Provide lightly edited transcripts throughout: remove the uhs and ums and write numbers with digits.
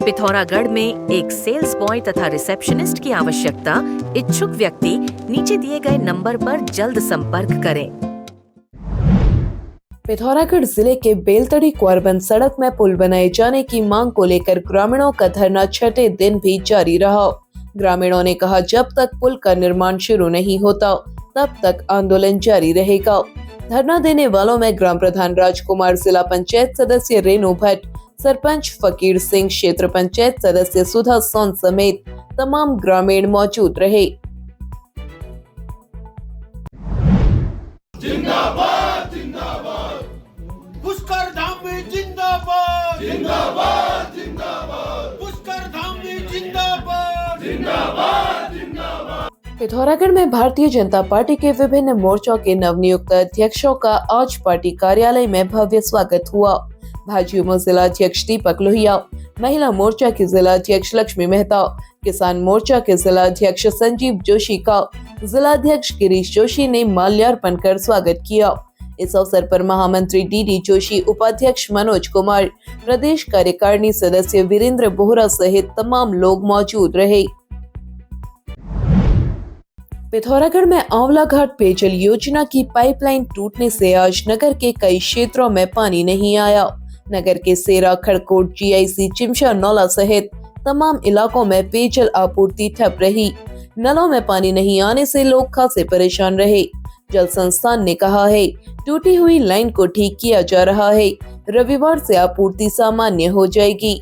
पिथौरागढ़ में एक sales boy तथा रिसेप्शनिस्ट की आवश्यकता। इच्छुक व्यक्ति नीचे दिए गए नंबर पर जल्द संपर्क करें। पिथौरागढ़ जिले के बेलतड़ी क्वारबन सड़क में पुल बनाए जाने की मांग को लेकर ग्रामीणों का धरना छठे दिन भी जारी रहा। ग्रामीणों ने कहा, जब तक पुल का निर्माण शुरू नहीं होता तब तक आंदोलन जारी रहेगा। धरना देने वालों में ग्राम प्रधान राजकुमार, जिला पंचायत सदस्य रेणु भट्ट, सरपंच फकीर सिंह, क्षेत्र पंचायत सदस्य सुधा सोन समेत तमाम ग्रामीण मौजूद रहे। जिंदाबाद जिंदाबाद, पुष्कर धाम में जिंदाबाद जिंदाबाद जिंदाबाद, पुष्कर धाम में जिंदाबाद जिंदाबाद जिंदाबाद। पिथौरागढ़ में भारतीय जनता पार्टी के विभिन्न मोर्चों के नवनियुक्त अध्यक्षों का आज पार्टी कार्यालय में भव्य स्वागत हुआ। भाजयुमो जिला अध्यक्ष दीपक लोहिया, महिला मोर्चा के जिला अध्यक्ष लक्ष्मी मेहता, किसान मोर्चा के जिला अध्यक्ष संजीव जोशी का जिला अध्यक्ष गिरीश जोशी ने माल्यार्पण कर स्वागत किया। इस अवसर पर महामंत्री डी जोशी, उपाध्यक्ष मनोज कुमार, प्रदेश कार्यकारिणी सदस्य वीरेंद्र बोहरा सहित तमाम लोग मौजूद रहे। पिथौरागढ़ में आंवला घाट पेयजल योजना की पाइपलाइन टूटने से आज नगर के कई क्षेत्रों में पानी नहीं आया। नगर के सेरा, खड़कोट, GIC, चिमशा, नौला सहित तमाम इलाकों में पेयजल आपूर्ति ठप रही। नलों में पानी नहीं आने से लोग खासे परेशान रहे। जल संस्थान ने कहा है, टूटी हुई लाइन को ठीक किया जा रहा है। रविवार से आपूर्ति सामान्य हो जाएगी।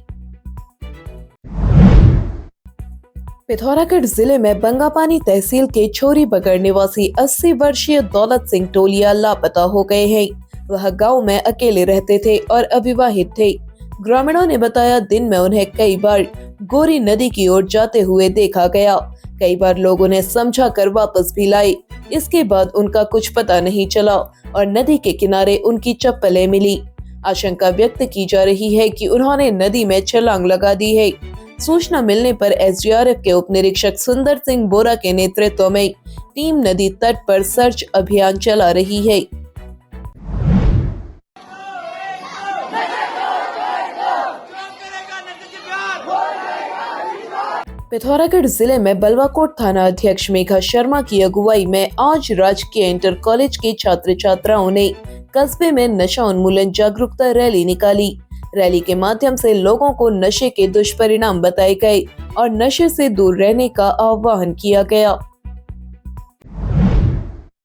पिथौरागढ़ जिले में बंगापानी तहसील के छोरी बगड़ निवासी 80 वर्षीय दौलत सिंह टोलिया लापता हो गए हैं। वह गांव में अकेले रहते थे और अविवाहित थे। ग्रामीणों ने बताया, दिन में उन्हें कई बार गोरी नदी की ओर जाते हुए देखा गया। कई बार लोग उन्हें समझा कर वापस भी लाए। इसके बाद उनका कुछ पता नहीं चला और नदी के किनारे उनकी चप्पलें मिली। आशंका व्यक्त की जा रही है कि उन्होंने नदी में छलांग लगा दी है। सूचना मिलने पर SDRF के उप निरीक्षक सुंदर सिंह बोरा के नेतृत्व में टीम नदी तट पर सर्च अभियान चला रही है। पिथौरागढ़ जिले में बलवाकोट थाना अध्यक्ष मेघा शर्मा की अगुवाई में आज राजकीय इंटर कॉलेज के छात्र छात्राओं ने कस्बे में नशा उन्मूलन जागरूकता रैली निकाली। रैली के माध्यम से लोगों को नशे के दुष्परिणाम बताए गए और नशे से दूर रहने का आह्वान किया गया।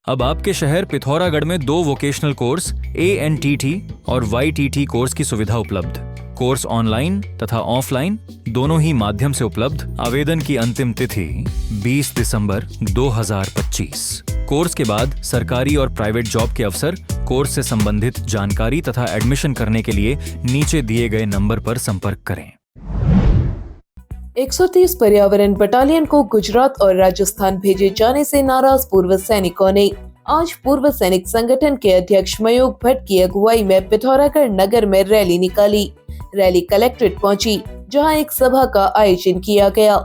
अब आपके शहर पिथौरागढ़ में 2 वोकेशनल कोर्स ANTT और YTT कोर्स की सुविधा उपलब्ध। कोर्स ऑनलाइन तथा ऑफलाइन दोनों ही माध्यम से उपलब्ध। आवेदन की अंतिम तिथि 20 दिसंबर 2025। कोर्स के बाद सरकारी और प्राइवेट जॉब के अवसर। कोर्स से संबंधित जानकारी तथा एडमिशन करने के लिए नीचे दिए गए नंबर पर संपर्क करें। 130 पर्यावरण बटालियन को गुजरात और राजस्थान भेजे जाने से नाराज पूर्व सैनिकों ने आज पूर्व सैनिक संगठन के अध्यक्ष मयूख भट्ट की अगुवाई में पिथौरागढ़ नगर में रैली निकाली। रैली कलेक्ट्रेट पहुंची, जहां एक सभा का आयोजन किया गया।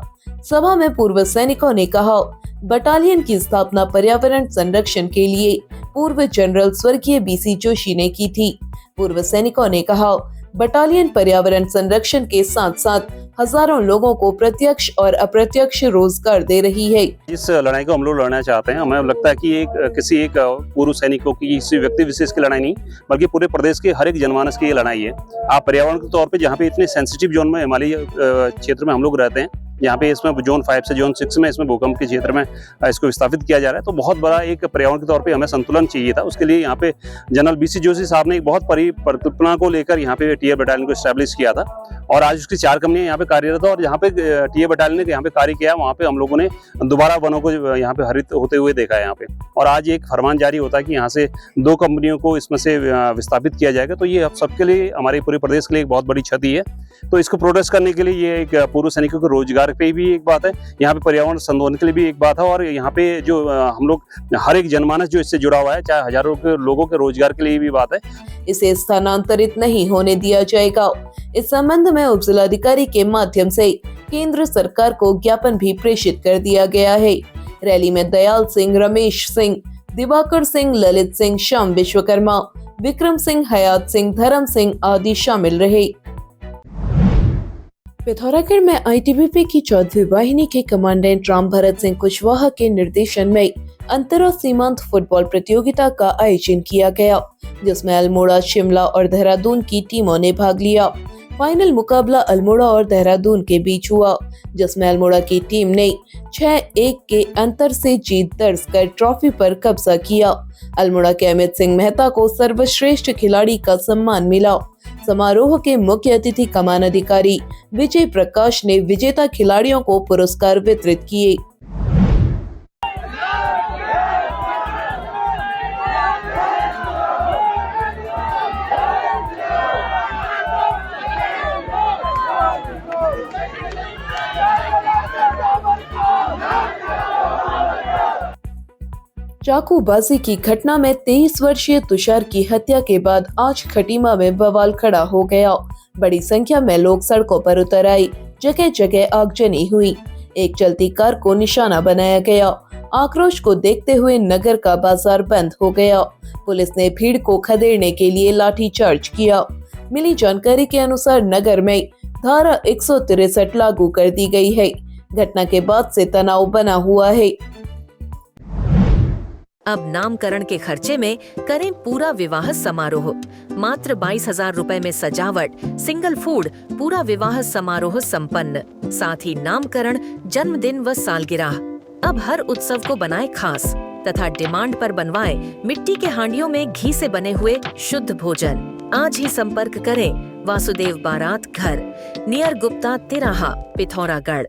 सभा में पूर्व सैनिकों ने कहा, बटालियन की स्थापना पर्यावरण संरक्षण के लिए पूर्व जनरल स्वर्गीय BC जोशी ने की थी। पूर्व सैनिकों ने कहा, बटालियन पर्यावरण संरक्षण के साथ साथ हजारों लोगों को प्रत्यक्ष और अप्रत्यक्ष रोजगार दे रही है। इस लड़ाई को हम लोग लड़ना चाहते हैं। हमें लगता है कि किसी एक पूर्व सैनिकों की, किसी व्यक्ति विशेष की लड़ाई नहीं, बल्कि पूरे प्रदेश के हर एक जनमानस की ये लड़ाई है। आप पर्यावरण के तौर पे जहाँ पे इतने सेंसिटिव जोन में, हिमालय क्षेत्र में हम लोग रहते हैं, यहाँ पे इसमें जोन 5 से जोन 6 में इसमें भूकंप के क्षेत्र में इसको विस्थापित किया जा रहा है, तो बहुत बड़ा एक पर्यावरण के तौर पे हमें संतुलन चाहिए था। उसके लिए यहाँ पे जनरल BC जोशी साहब ने एक बहुत बड़ी परिकल्पना को लेकर यहाँ पे टीए बटालियन को एस्टैब्लिश किया था और आज उसकी 4 कंपनियां यहाँ पे कार्यरत है। और जहाँ पे टीए बटालियन ने यहाँ पे कार्य किया, वहाँ पे हम लोगों ने दोबारा वनों को यहाँ पे हरित होते हुए देखा है यहाँ पे। और आज एक फरमान जारी होता है कि यहाँ से 2 कंपनियों को इसमें से विस्थापित किया जाएगा, तो ये सबके लिए, हमारे पूरे प्रदेश के लिए एक बहुत बड़ी क्षति है। तो इसको प्रोटेस्ट करने के लिए ये एक पूर्व सैनिकों के रोजगार पे भी एक बात है, यहाँ पे पर्यावरण संवर्धन के लिए भी एक बात है, और यहाँ पे जो हम लोग हर एक जनमानस जो इससे जुड़ा हुआ है, चाहे हजारों के लोगों के रोजगार के लिए भी बात है। इसे स्थानांतरित नहीं होने दिया जाएगा। इस संबंध में उप जिलाधिकारी के माध्यम से केंद्र सरकार को ज्ञापन भी प्रेषित कर दिया गया है। रैली में दयाल सिंह, रमेश सिंह, दिवाकर सिंह, ललित सिंह, श्याम विश्वकर्मा, विक्रम सिंह, हयात सिंह, धर्म सिंह आदि शामिल रहे। पिथौरागढ़ में आईटीबीपी की 4वीं वाहिनी के कमांडेंट राम भरत सिंह कुशवाहा के निर्देशन में अंतर और सीमांत फुटबॉल प्रतियोगिता का आयोजन किया गया, जिसमें अल्मोड़ा, शिमला और देहरादून की टीमों ने भाग लिया। फाइनल मुकाबला अल्मोड़ा और देहरादून के बीच हुआ, जिसमें अल्मोड़ा की टीम ने 6-1 के अंतर से जीत दर्ज कर ट्रॉफी पर कब्जा किया। अल्मोड़ा के अमित सिंह मेहता को सर्वश्रेष्ठ खिलाड़ी का सम्मान मिला। समारोह के मुख्य अतिथि कमान अधिकारी विजय प्रकाश ने विजेता खिलाड़ियों को पुरस्कार वितरित किए। चाकूबाजी की घटना में 23 वर्षीय तुषार की हत्या के बाद आज खटीमा में बवाल खड़ा हो गया। बड़ी संख्या में लोग सड़कों पर उतर आए, जगह जगह आगजनी हुई, एक चलती कार को निशाना बनाया गया। आक्रोश को देखते हुए नगर का बाजार बंद हो गया। पुलिस ने भीड़ को खदेड़ने के लिए लाठीचार्ज किया। मिली जानकारी के अनुसार नगर में धारा 163 लागू कर दी गई है। घटना के बाद से तनाव बना हुआ है। अब नामकरण के खर्चे में करें पूरा विवाह समारोह। मात्र 22,000 रुपए में सजावट, सिंगल फूड, पूरा विवाह समारोह संपन्न। साथ ही नामकरण, जन्मदिन व सालगिरह। अब हर उत्सव को बनाए खास तथा डिमांड पर बनवाए मिट्टी के हांडियों में घी से बने हुए शुद्ध भोजन। आज ही संपर्क करें वासुदेव बारात घर, नियर गुप्ता तिराहा, पिथौरागढ़।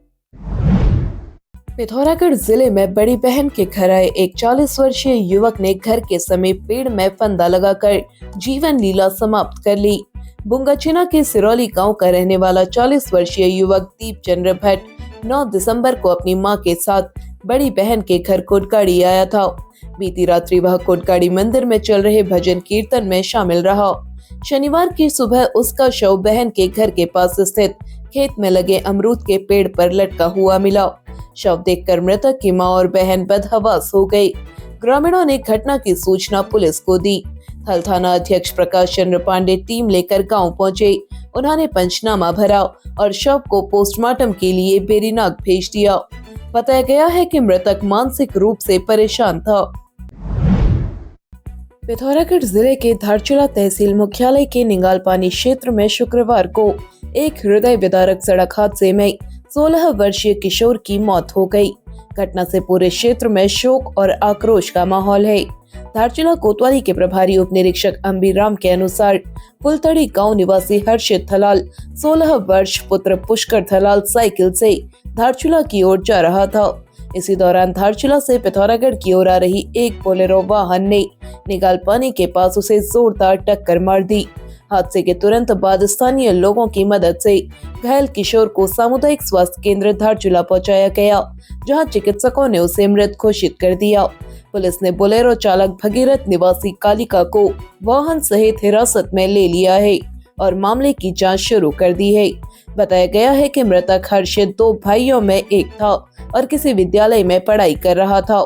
पिथौरागढ़ जिले में बड़ी बहन के घर आए एक 40 वर्षीय युवक ने घर के समीप पेड़ में फंदा लगाकर जीवन लीला समाप्त कर ली। बुंगाचिना के सिरौली गांव का रहने वाला 40 वर्षीय युवक दीप चंद्र भट्ट 9 दिसंबर को अपनी मां के साथ बड़ी बहन के घर कोटगाड़ी आया था। बीती रात्रि वह कोटगाड़ी मंदिर में चल रहे भजन कीर्तन में शामिल रहा। शनिवार की सुबह उसका शव बहन के घर के पास स्थित खेत में लगे अमरूद के पेड़ पर लटका हुआ मिला। शव देखकर मृतक की मां और बहन बदहवास हो गई। ग्रामीणों ने घटना की सूचना पुलिस को दी। थल थाना अध्यक्ष प्रकाश चंद्र पांडे टीम लेकर गांव पहुंचे। उन्होंने पंचनामा भरा और शव को पोस्टमार्टम के लिए बेरीनाग भेज दिया। बताया गया है कि मृतक मानसिक रूप से परेशान था। पिथौरागढ़ जिले के धारचूला तहसील मुख्यालय के निंगालपानी क्षेत्र में शुक्रवार को एक हृदय विदारक सड़क हादसे में 16 वर्षीय किशोर की मौत हो गई। घटना से पूरे क्षेत्र में शोक और आक्रोश का माहौल है। धारचूला कोतवाली के प्रभारी उप निरीक्षक अंबी राम के अनुसार फुलतड़ी गांव निवासी हर्षित थलाल 16 वर्ष पुत्र पुष्कर थलाल साइकिल से धारचूला की ओर जा रहा था। इसी दौरान धारचूला से पिथौरागढ़ की ओर आ रही एक बोलेरो वाहन ने निगालपानी के पास उसे जोरदार टक्कर मार दी। हादसे के तुरंत बाद स्थानीय लोगों की मदद से घायल किशोर को सामुदायिक स्वास्थ्य केंद्र धारचूला पहुंचाया गया, जहां चिकित्सकों ने उसे मृत घोषित कर दिया। पुलिस ने बोलेरो चालक भगीरथ निवासी कालिका को वाहन सहित हिरासत में ले लिया है और मामले की जांच शुरू कर दी है। बताया गया है कि मृतक हर्षित 2 भाइयों में एक था और किसी विद्यालय में पढ़ाई कर रहा था।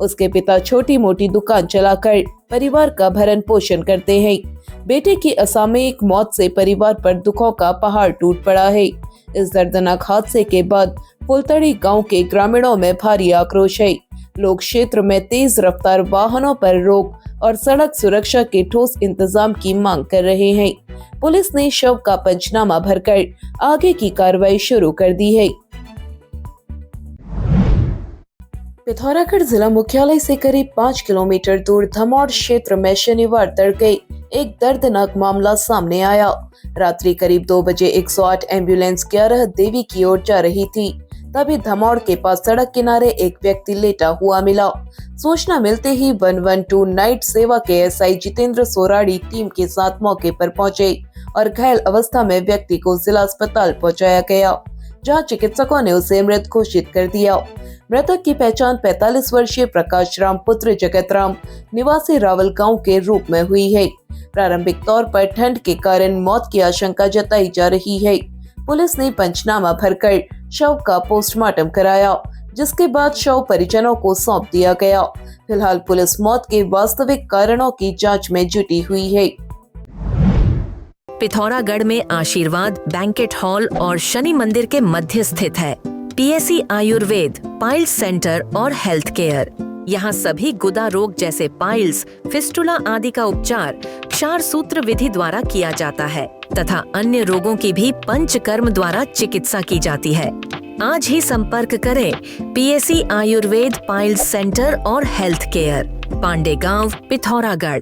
उसके पिता छोटी मोटी दुकान चलाकर परिवार का भरण पोषण करते हैं। बेटे की असामयिक मौत से परिवार पर दुखों का पहाड़ टूट पड़ा है। इस दर्दनाक हादसे के बाद फुलतड़ी गांव के ग्रामीणों में भारी आक्रोश है। लोग क्षेत्र में तेज रफ्तार वाहनों पर रोक और सड़क सुरक्षा के ठोस इंतजाम की मांग कर रहे हैं। पुलिस ने शव का पंचनामा भरकर आगे की कार्रवाई शुरू कर दी है। पिथौरागढ़ जिला मुख्यालय से करीब 5 किलोमीटर दूर धमौड़ क्षेत्र में शनिवार तड़के एक दर्दनाक मामला सामने आया। रात्रि करीब 2 बजे 108 एम्बुलेंस 11 देवी की ओर जा रही थी। तभी धमौड़ के पास सड़क किनारे एक व्यक्ति लेटा हुआ मिला। सूचना मिलते ही 112 नाइट सेवा के एसआई जितेंद्र सोराड़ी टीम के साथ मौके पर पहुंचे और घायल अवस्था में व्यक्ति को जिला अस्पताल पहुंचाया गया, जहां चिकित्सकों ने उसे मृत घोषित कर दिया। मृतक की पहचान 45 वर्षीय प्रकाश राम पुत्र जगत राम निवासी रावल गांव के रूप में हुई है। प्रारंभिक तौर पर ठंड के कारण मौत की आशंका जताई जा रही है। पुलिस ने पंचनामा भरकर शव का पोस्टमार्टम कराया, जिसके बाद शव परिजनों को सौंप दिया गया। फिलहाल पुलिस मौत के वास्तविक कारणों की जांच में जुटी हुई है। पिथौरागढ़ में आशीर्वाद बैंकेट हॉल और शनि मंदिर के मध्य स्थित है। पीएससी आयुर्वेद, पाइल्स सेंटर और हेल्थ केयर। यहाँ सभी गुदा रोग जैसे पाइल्स, फिस्टुला आदि का उपचार क्षार सूत्र विधि द्वारा किया जाता है तथा अन्य रोगों की भी पंचकर्म द्वारा चिकित्सा की जाती है। आज ही संपर्क करें पीएससी आयुर्वेद, पाइल्स सेंटर और हेल्थ केयर, पांडे गांव, पिथौरागढ़।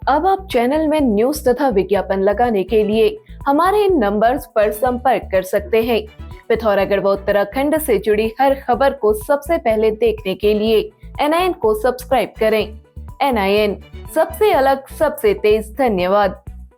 अब आप चैनल में न्यूज तथा विज्ञापन लगाने के लिए हमारे इन नंबर्स पर संपर्क कर सकते हैं। पिथौरागढ़ व उत्तराखंड से जुड़ी हर खबर को सबसे पहले देखने के लिए NIN को सब्सक्राइब करें। NIN, सबसे अलग, सबसे तेज। धन्यवाद।